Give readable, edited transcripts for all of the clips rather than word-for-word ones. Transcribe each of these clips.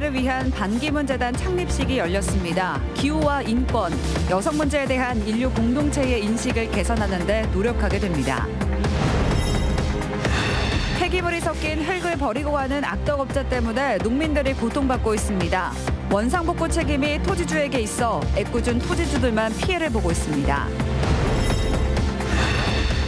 어린이들을 위한 반기문 재단 창립식이 열렸습니다. 기후와 인권, 여성 문제에 대한 인류 공동체의 인식을 개선하는 데 노력하게 됩니다. 폐기물이 섞인 흙을 버리고 가는 악덕업자 때문에 농민들이 고통받고 있습니다. 원상복구 책임이 토지주에게 있어 애꿎은 토지주들만 피해를 보고 있습니다.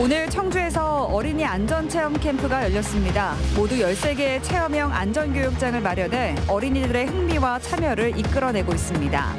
오늘 청주에서 어린이 안전체험 캠프가 열렸습니다. 모두 13개의 체험형 안전교육장을 마련해 어린이들의 흥미와 참여를 이끌어내고 있습니다.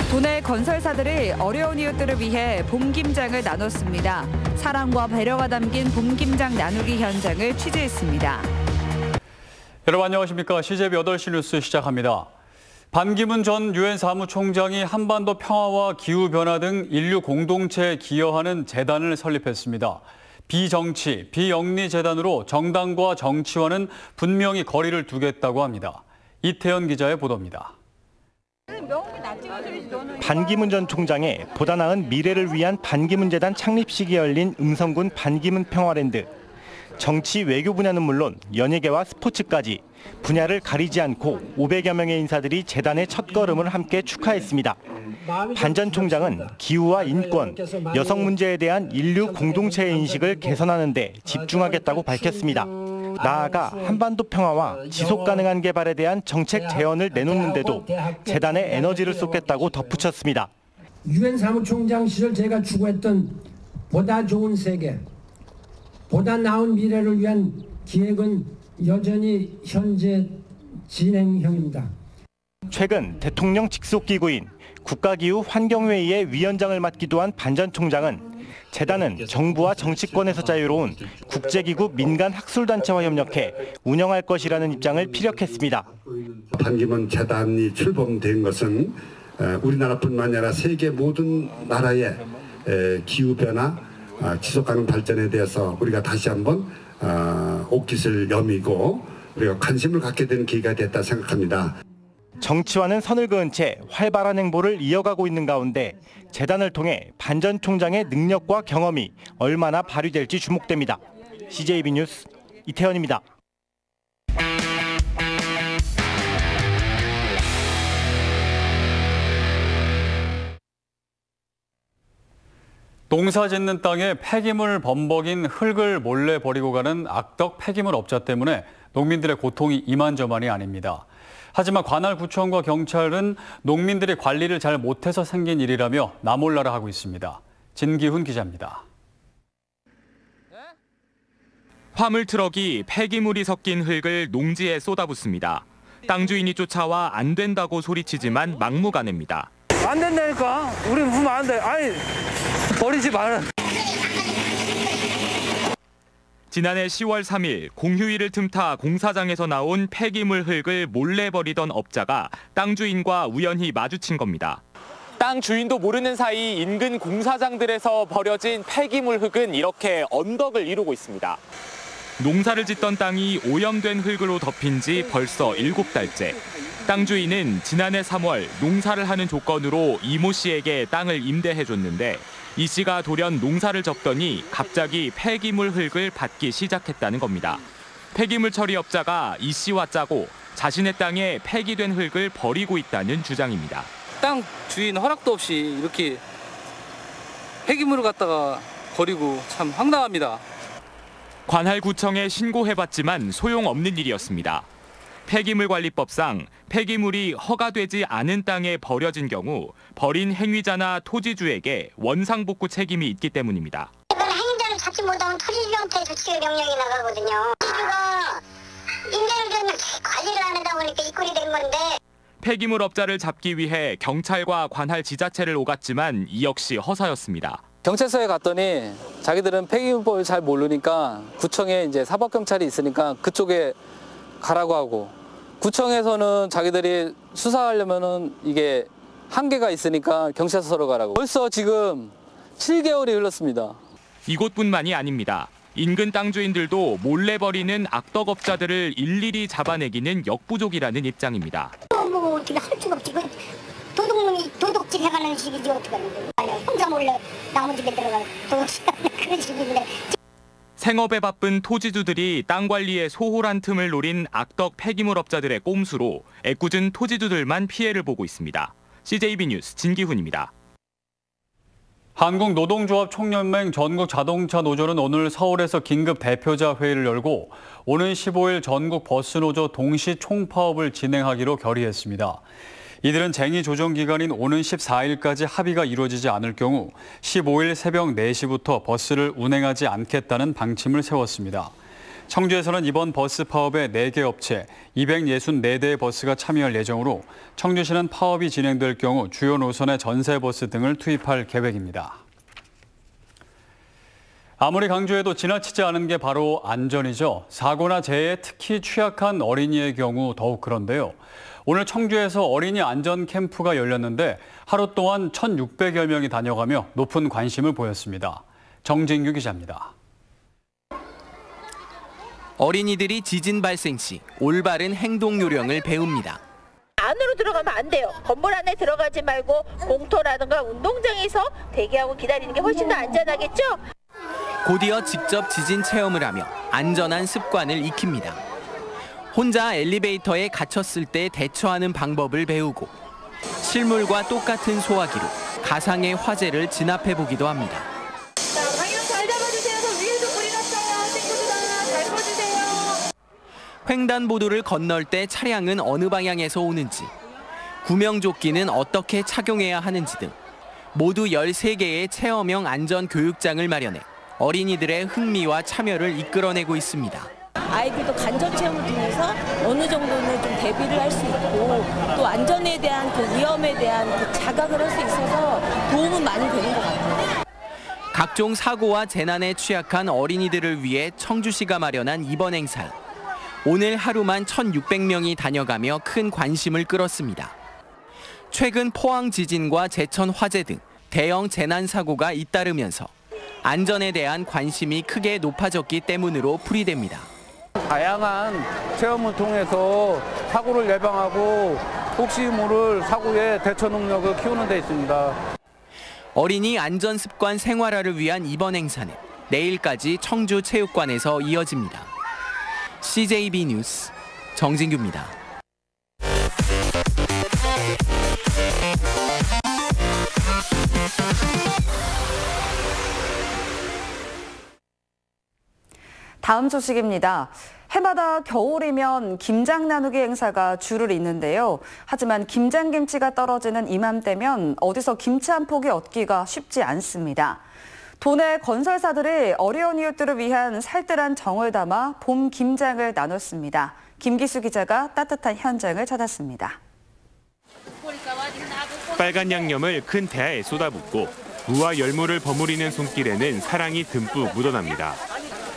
도내 건설사들이 어려운 이웃들을 위해 봄김장을 나눴습니다. 사랑과 배려가 담긴 봄김장 나누기 현장을 취재했습니다. 여러분 안녕하십니까? CJB 8시 뉴스 시작합니다. 반기문 전 유엔 사무총장이 한반도 평화와 기후변화 등 인류 공동체에 기여하는 재단을 설립했습니다. 비정치, 비영리 재단으로 정당과 정치와는 분명히 거리를 두겠다고 합니다. 이태현 기자의 보도입니다. 반기문 전 총장의 보다 나은 미래를 위한 반기문 재단 창립식이 열린 음성군 반기문 평화랜드. 정치 외교 분야는 물론 연예계와 스포츠까지 분야를 가리지 않고 500여 명의 인사들이 재단의 첫걸음을 함께 축하했습니다. 반 전 총장은 기후와 인권, 여성 문제에 대한 인류 공동체의 인식을 개선하는 데 집중하겠다고 밝혔습니다. 나아가 한반도 평화와 지속 가능한 개발에 대한 정책 제언을 내놓는데도 재단에 에너지를 쏟겠다고 덧붙였습니다. 유엔 사무총장 시절 제가 추구했던 보다 좋은 세계, 보다 나은 미래를 위한 기획은 여전히 현재 진행형입니다. 최근 대통령 직속 기구인 국가기후 환경회의의 위원장을 맡기도 한 반 전 총장은 재단은 정부와 정치권에서 자유로운 국제기구 민간 학술단체와 협력해 운영할 것이라는 입장을 피력했습니다. 반기문 재단이 출범된 것은 우리나라뿐만 아니라 세계 모든 나라의 기후변화, 지속가능 발전에 대해서 우리가 다시 한번 옷깃을 여미고 우리가 관심을 갖게 되는 계기가 됐다 생각합니다. 정치와는 선을 그은 채 활발한 행보를 이어가고 있는 가운데 재단을 통해 반 전 총장의 능력과 경험이 얼마나 발휘될지 주목됩니다. CJB 뉴스 이태현입니다. 농사 짓는 땅에 폐기물 범벅인 흙을 몰래 버리고 가는 악덕 폐기물 업자 때문에 농민들의 고통이 이만저만이 아닙니다. 하지만 관할구청과 경찰은 농민들이 관리를 잘 못해서 생긴 일이라며 나몰라라 하고 있습니다. 진기훈 기자입니다. 화물 트럭이 폐기물이 섞인 흙을 농지에 쏟아붓습니다. 땅 주인이 쫓아와 안 된다고 소리치지만 막무가내입니다. 안 된다니까. 우리 부으면 안 돼. 아니 버리지 마라. 지난해 10월 3일 공휴일을 틈타 공사장에서 나온 폐기물 흙을 몰래 버리던 업자가 땅 주인과 우연히 마주친 겁니다. 땅 주인도 모르는 사이 인근 공사장들에서 버려진 폐기물 흙은 이렇게 언덕을 이루고 있습니다. 농사를 짓던 땅이 오염된 흙으로 덮인 지 벌써 7달째. 땅 주인은 지난해 3월 농사를 하는 조건으로 이모 씨에게 땅을 임대해줬는데 이 씨가 돌연 농사를 접더니 갑자기 폐기물 흙을 받기 시작했다는 겁니다. 폐기물 처리업자가 이 씨와 짜고 자신의 땅에 폐기된 흙을 버리고 있다는 주장입니다. 땅 주인 허락도 없이 이렇게 폐기물을 갖다가 버리고 참 황당합니다. 관할구청에 신고해봤지만 소용없는 일이었습니다. 폐기물관리법상 폐기물이 허가되지 않은 땅에 버려진 경우 버린 행위자나 토지주에게 원상복구 책임이 있기 때문입니다. 행위자를 잡지 못하면 토지주한테 조치의 명령이 나가거든요. 토지주가 인정을 주면 관리를 안 하다 보니까 이 꼴이 된 건데. 폐기물 업자를 잡기 위해 경찰과 관할 지자체를 오갔지만 이 역시 허사였습니다. 경찰서에 갔더니 자기들은 폐기물법을 잘 모르니까 구청에 이제 사법경찰이 있으니까 그쪽에 가라고 하고, 구청에서는 자기들이 수사하려면은 이게 한계가 있으니까 경찰서로 가라고. 벌써 지금 7개월이 흘렀습니다. 이곳뿐만이 아닙니다. 인근 땅 주인들도 몰래 버리는 악덕업자들을 일일이 잡아내기는 역부족이라는 입장입니다. 뭐 어떻게 할 수가 없지. 도둑질 해가는 식이지 어떻게 하는 거예요. 혼자 몰래 남은 집에 들어가 도둑질 하는 그런 식인데. 생업에 바쁜 토지주들이 땅 관리에 소홀한 틈을 노린 악덕 폐기물업자들의 꼼수로 애꿎은 토지주들만 피해를 보고 있습니다. CJB 뉴스 진기훈입니다. 한국노동조합총연맹 전국자동차노조는 오늘 서울에서 긴급 대표자 회의를 열고 오는 15일 전국 버스노조 동시 총파업을 진행하기로 결의했습니다. 이들은 쟁의 조정 기간인 오는 14일까지 합의가 이루어지지 않을 경우 15일 새벽 4시부터 버스를 운행하지 않겠다는 방침을 세웠습니다. 청주에서는 이번 버스 파업에 4개 업체 264대의 버스가 참여할 예정으로 청주시는 파업이 진행될 경우 주요 노선의 전세버스 등을 투입할 계획입니다. 아무리 강조해도 지나치지 않은 게 바로 안전이죠. 사고나 재해에 특히 취약한 어린이의 경우 더욱 그런데요. 오늘 청주에서 어린이 안전 캠프가 열렸는데 하루 동안 1,600여 명이 다녀가며 높은 관심을 보였습니다. 정진규 기자입니다. 어린이들이 지진 발생 시 올바른 행동 요령을 배웁니다. 안으로 들어가면 안 돼요. 건물 안에 들어가지 말고 공터라든가 운동장에서 대기하고 기다리는 게 훨씬 더 안전하겠죠? 곧이어 직접 지진 체험을 하며 안전한 습관을 익힙니다. 혼자 엘리베이터에 갇혔을 때 대처하는 방법을 배우고 실물과 똑같은 소화기로 가상의 화재를 진압해보기도 합니다. 횡단보도를 건널 때 차량은 어느 방향에서 오는지, 구명조끼는 어떻게 착용해야 하는지 등 모두 13개의 체험형 안전교육장을 마련해 어린이들의 흥미와 참여를 이끌어내고 있습니다. 아이들도 간접 체험을 통해서 어느 정도는 좀 대비를 할 수 있고 또 안전에 대한 그 위험에 대한 그 자각을 할 수 있어서 도움은 많이 되는 것 같아요. 각종 사고와 재난에 취약한 어린이들을 위해 청주시가 마련한 이번 행사에 오늘 하루만 1,600명이 다녀가며 큰 관심을 끌었습니다. 최근 포항 지진과 제천 화재 등 대형 재난 사고가 잇따르면서 안전에 대한 관심이 크게 높아졌기 때문으로 풀이됩니다. 다양한 체험을 통해서 사고를 예방하고 혹시 모를 사고의 대처 능력을 키우는 데 있습니다. 어린이 안전습관 생활화를 위한 이번 행사는 내일까지 청주체육관에서 이어집니다. CJB 뉴스 정진규입니다. 다음 소식입니다. 해마다 겨울이면 김장 나누기 행사가 줄을 잇는데요. 하지만 김장김치가 떨어지는 이맘때면 어디서 김치 한 포기 얻기가 쉽지 않습니다. 도내 건설사들이 어려운 이웃들을 위한 살뜰한 정을 담아 봄 김장을 나눴습니다. 김기수 기자가 따뜻한 현장을 찾았습니다. 빨간 양념을 큰 대야에 쏟아붓고 무와 열무를 버무리는 손길에는 사랑이 듬뿍 묻어납니다.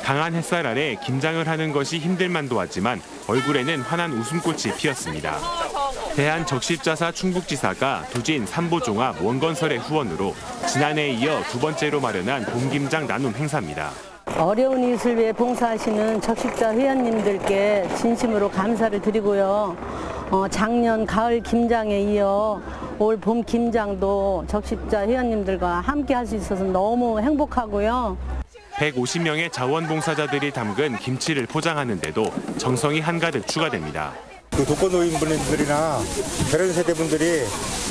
강한 햇살 아래 김장을 하는 것이 힘들만도 하지만 얼굴에는 환한 웃음꽃이 피었습니다. 대한적십자사 충북지사가 두진 삼보종합 원건설의 후원으로 지난해에 이어 두 번째로 마련한 봄김장 나눔 행사입니다. 어려운 이웃을 위해 봉사하시는 적십자 회원님들께 진심으로 감사를 드리고요. 작년 가을 김장에 이어 올 봄 김장도 적십자 회원님들과 함께 할 수 있어서 너무 행복하고요. 150명의 자원봉사자들이 담근 김치를 포장하는데도 정성이 한가득 추가됩니다. 그 독거노인분들이나 결혼 세대분들이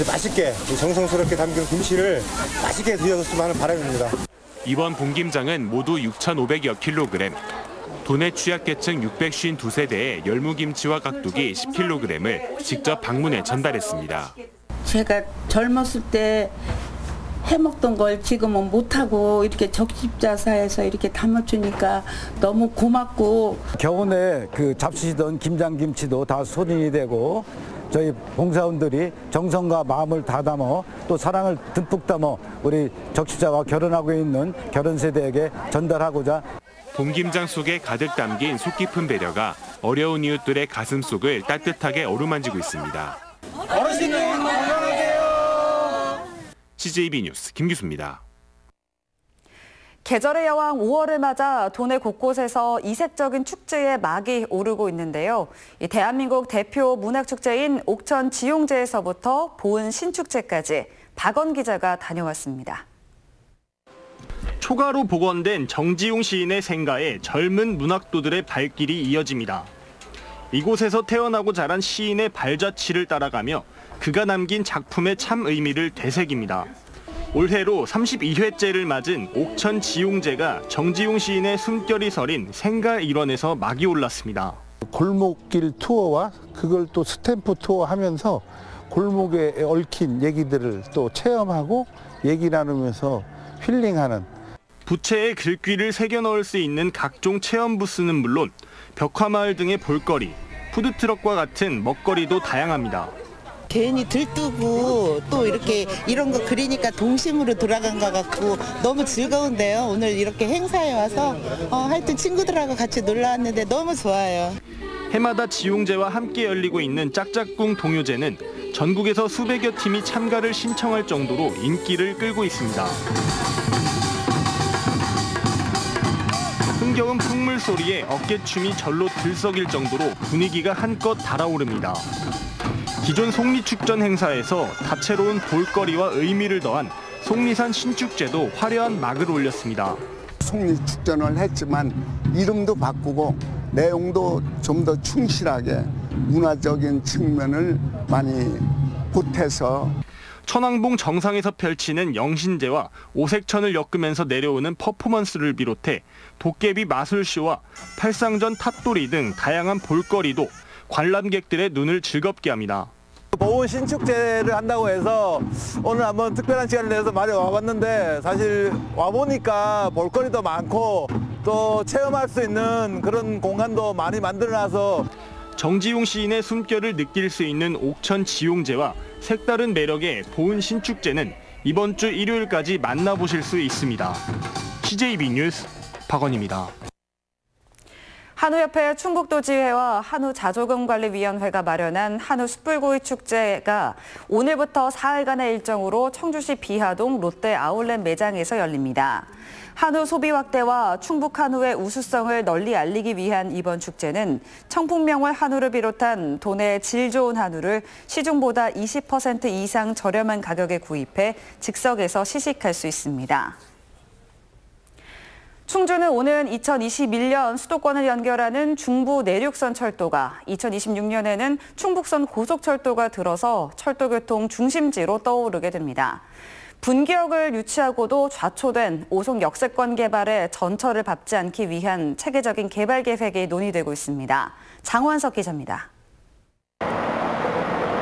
맛있게 정성스럽게 담긴 김치를 맛있게 드셨으면 하는 바람입니다. 이번 봄김장은 모두 6,500여 킬로그램, 도내 취약계층 652세대에 열무김치와 깍두기 10kg을 직접 방문해 전달했습니다. 제가 젊었을 때 해먹던 걸 지금은 못하고 이렇게 적십자사에서 이렇게 담아주니까 너무 고맙고, 겨우내 그 잡수시던 김장김치도 다 소진이 되고 저희 봉사원들이 정성과 마음을 다 담아 또 사랑을 듬뿍 담아 우리 적십자와 결혼하고 있는 결혼 세대에게 전달하고자. 봄김장 속에 가득 담긴 속 깊은 배려가 어려운 이웃들의 가슴 속을 따뜻하게 어루만지고 있습니다. 어르신들 건강하세요. CJB 뉴스 김기수입니다. 계절의 여왕 5월을 맞아 도내 곳곳에서 이색적인 축제의 막이 오르고 있는데요. 대한민국 대표 문학축제인 옥천 지용제에서부터 보은 신축제까지 박원 기자가 다녀왔습니다. 초가로 복원된 정지용 시인의 생가에 젊은 문학도들의 발길이 이어집니다. 이곳에서 태어나고 자란 시인의 발자취를 따라가며 그가 남긴 작품의 참 의미를 되새깁니다. 올해로 32회째를 맞은 옥천 지용제가 정지용 시인의 숨결이 서린 생가 일원에서 막이 올랐습니다. 골목길 투어와 그걸 또 스탬프 투어 하면서 골목에 얽힌 얘기들을 또 체험하고 얘기 나누면서 힐링하는. 부채에 글귀를 새겨 넣을 수 있는 각종 체험 부스는 물론 벽화마을 등의 볼거리, 푸드트럭과 같은 먹거리도 다양합니다. 괜히 들뜨고 또 이렇게 이런 거 그리니까 동심으로 돌아간 것 같고 너무 즐거운데요. 오늘 이렇게 행사에 와서 하여튼 친구들하고 같이 놀러 왔는데 너무 좋아요. 해마다 지용제와 함께 열리고 있는 짝짝꿍 동요제는 전국에서 수백여 팀이 참가를 신청할 정도로 인기를 끌고 있습니다. 흥겨운 풍물 소리에 어깨춤이 절로 들썩일 정도로 분위기가 한껏 달아오릅니다. 기존 속리축전 행사에서 다채로운 볼거리와 의미를 더한 속리산 신축제도 화려한 막을 올렸습니다. 속리축전을 했지만 이름도 바꾸고 내용도 좀 더 충실하게 문화적인 측면을 많이 보태서 천왕봉 정상에서 펼치는 영신제와 오색천을 엮으면서 내려오는 퍼포먼스를 비롯해 도깨비 마술쇼와 팔상전 탑돌이 등 다양한 볼거리도 관람객들의 눈을 즐겁게 합니다. 보은 신축제를 한다고 해서 오늘 한번 특별한 시간을 내서 많이 와봤는데 사실 와보니까 볼거리도 많고 또 체험할 수 있는 그런 공간도 많이 만들어놔서 정지용 시인의 숨결을 느낄 수 있는 옥천 지용제와 색다른 매력의 보은 신축제는 이번 주 일요일까지 만나보실 수 있습니다. CJB 뉴스 박원입니다. 한우협회 충북도지회와 한우자조금관리위원회가 마련한 한우숯불구이 축제가 오늘부터 4일간의 일정으로 청주시 비하동 롯데 아울렛 매장에서 열립니다. 한우 소비 확대와 충북 한우의 우수성을 널리 알리기 위한 이번 축제는 청풍명월 한우를 비롯한 도내 질 좋은 한우를 시중보다 20% 이상 저렴한 가격에 구입해 즉석에서 시식할 수 있습니다. 충주는 오는 2021년 수도권을 연결하는 중부 내륙선 철도가 2026년에는 충북선 고속철도가 들어서 철도교통 중심지로 떠오르게 됩니다. 분기역을 유치하고도 좌초된 오송 역세권 개발에 전철을 밟지 않기 위한 체계적인 개발 계획이 논의되고 있습니다. 장원석 기자입니다.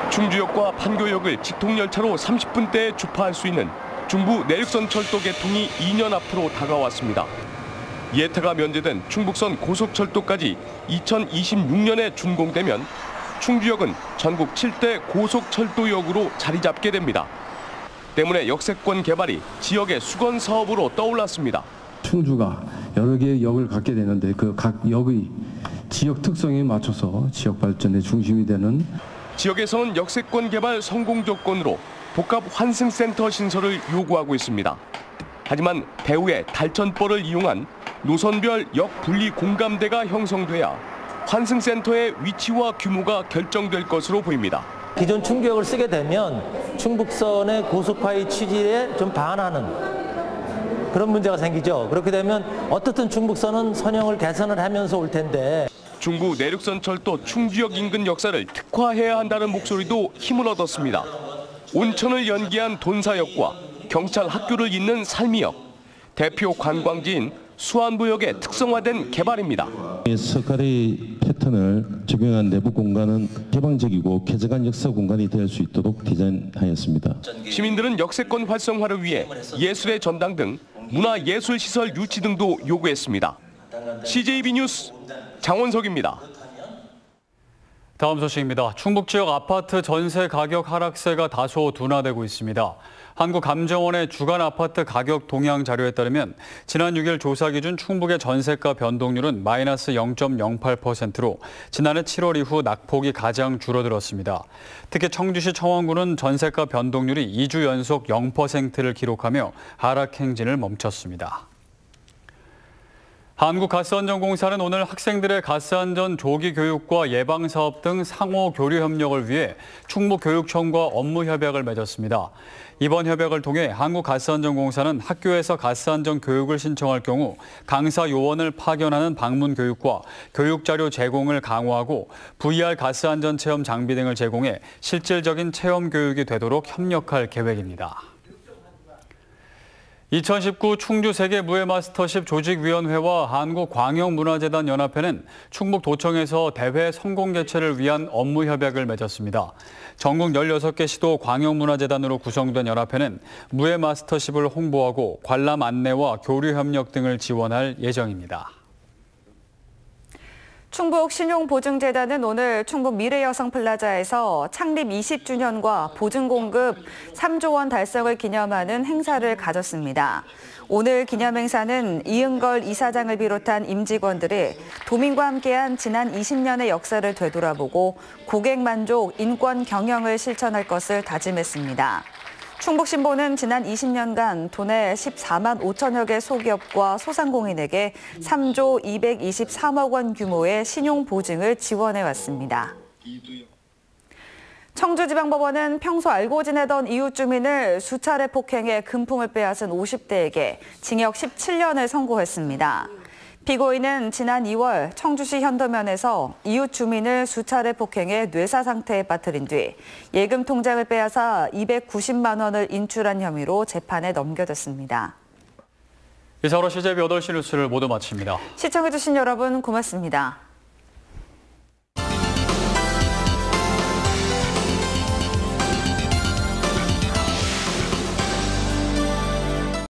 충주역과 판교역을 직통열차로 30분대에 주파할 수 있는 중부 내륙선 철도 개통이 2년 앞으로 다가왔습니다. 예타가 면제된 충북선 고속철도까지 2026년에 준공되면 충주역은 전국 7대 고속철도역으로 자리 잡게 됩니다. 때문에 역세권 개발이 지역의 수건 사업으로 떠올랐습니다. 충주가 여러 개의 역을 갖게 되는데 그 각 역의 지역 특성에 맞춰서 지역 발전의 중심이 되는 지역에서는 역세권 개발 성공 조건으로 복합 환승센터 신설을 요구하고 있습니다. 하지만 배후의 달천벌을 이용한 노선별 역 분리 공감대가 형성돼야 환승센터의 위치와 규모가 결정될 것으로 보입니다. 기존 충주역을 쓰게 되면 충북선의 고속화의 취지에 좀 반하는 그런 문제가 생기죠. 그렇게 되면 어떻든 충북선은 선형을 개선을 하면서 올 텐데 중부 내륙선 철도 충주역 인근 역사를 특화해야 한다는 목소리도 힘을 얻었습니다. 온천을 연계한 돈사역과 경찰 학교를 잇는 살미역, 대표 관광지인 수안부역의 특성화된 개발입니다. 석가래의 패턴을 적용한 내부 공간은 개방적이고 쾌적한 역사 공간이 될 수 있도록 디자인하였습니다. 시민들은 역세권 활성화를 위해 예술의 전당 등 문화예술시설 유치 등도 요구했습니다. CJB 뉴스 장원석입니다. 다음 소식입니다. 충북 지역 아파트 전세 가격 하락세가 다소 둔화되고 있습니다. 한국감정원의 주간 아파트 가격 동향 자료에 따르면 지난 6일 조사 기준 충북의 전세가 변동률은 마이너스 0.08%로 지난해 7월 이후 낙폭이 가장 줄어들었습니다. 특히 청주시 청원구는 전세가 변동률이 2주 연속 0%를 기록하며 하락 행진을 멈췄습니다. 한국가스안전공사는 오늘 학생들의 가스안전 조기 교육과 예방사업 등 상호 교류 협력을 위해 충북교육청과 업무 협약을 맺었습니다. 이번 협약을 통해 한국가스안전공사는 학교에서 가스안전 교육을 신청할 경우 강사 요원을 파견하는 방문 교육과 교육자료 제공을 강화하고 VR 가스안전 체험 장비 등을 제공해 실질적인 체험 교육이 되도록 협력할 계획입니다. 2019 충주 세계무예마스터십 조직위원회와 한국광역문화재단 연합회는 충북도청에서 대회 성공 개최를 위한 업무 협약을 맺었습니다. 전국 16개 시도 광역문화재단으로 구성된 연합회는 무예마스터십을 홍보하고 관람 안내와 교류 협력 등을 지원할 예정입니다. 충북 신용보증재단은 오늘 충북 미래여성플라자에서 창립 20주년과 보증공급 3조 원 달성을 기념하는 행사를 가졌습니다. 오늘 기념행사는 이은걸 이사장을 비롯한 임직원들이 도민과 함께한 지난 20년의 역사를 되돌아보고 고객만족, 인권 경영을 실천할 것을 다짐했습니다. 충북신보는 지난 20년간 도내 14만 5천여 개 소기업과 소상공인에게 3조 223억 원 규모의 신용보증을 지원해왔습니다. 청주지방법원은 평소 알고 지내던 이웃 주민을 수차례 폭행해 금품을 빼앗은 50대에게 징역 17년을 선고했습니다. 피고인은 지난 2월 청주시 현도면에서 이웃 주민을 수차례 폭행해 뇌사 상태에 빠뜨린 뒤 예금 통장을 빼앗아 290만 원을 인출한 혐의로 재판에 넘겨졌습니다. 이상으로 CJB 8시 뉴스를 모두 마칩니다. 시청해주신 여러분 고맙습니다.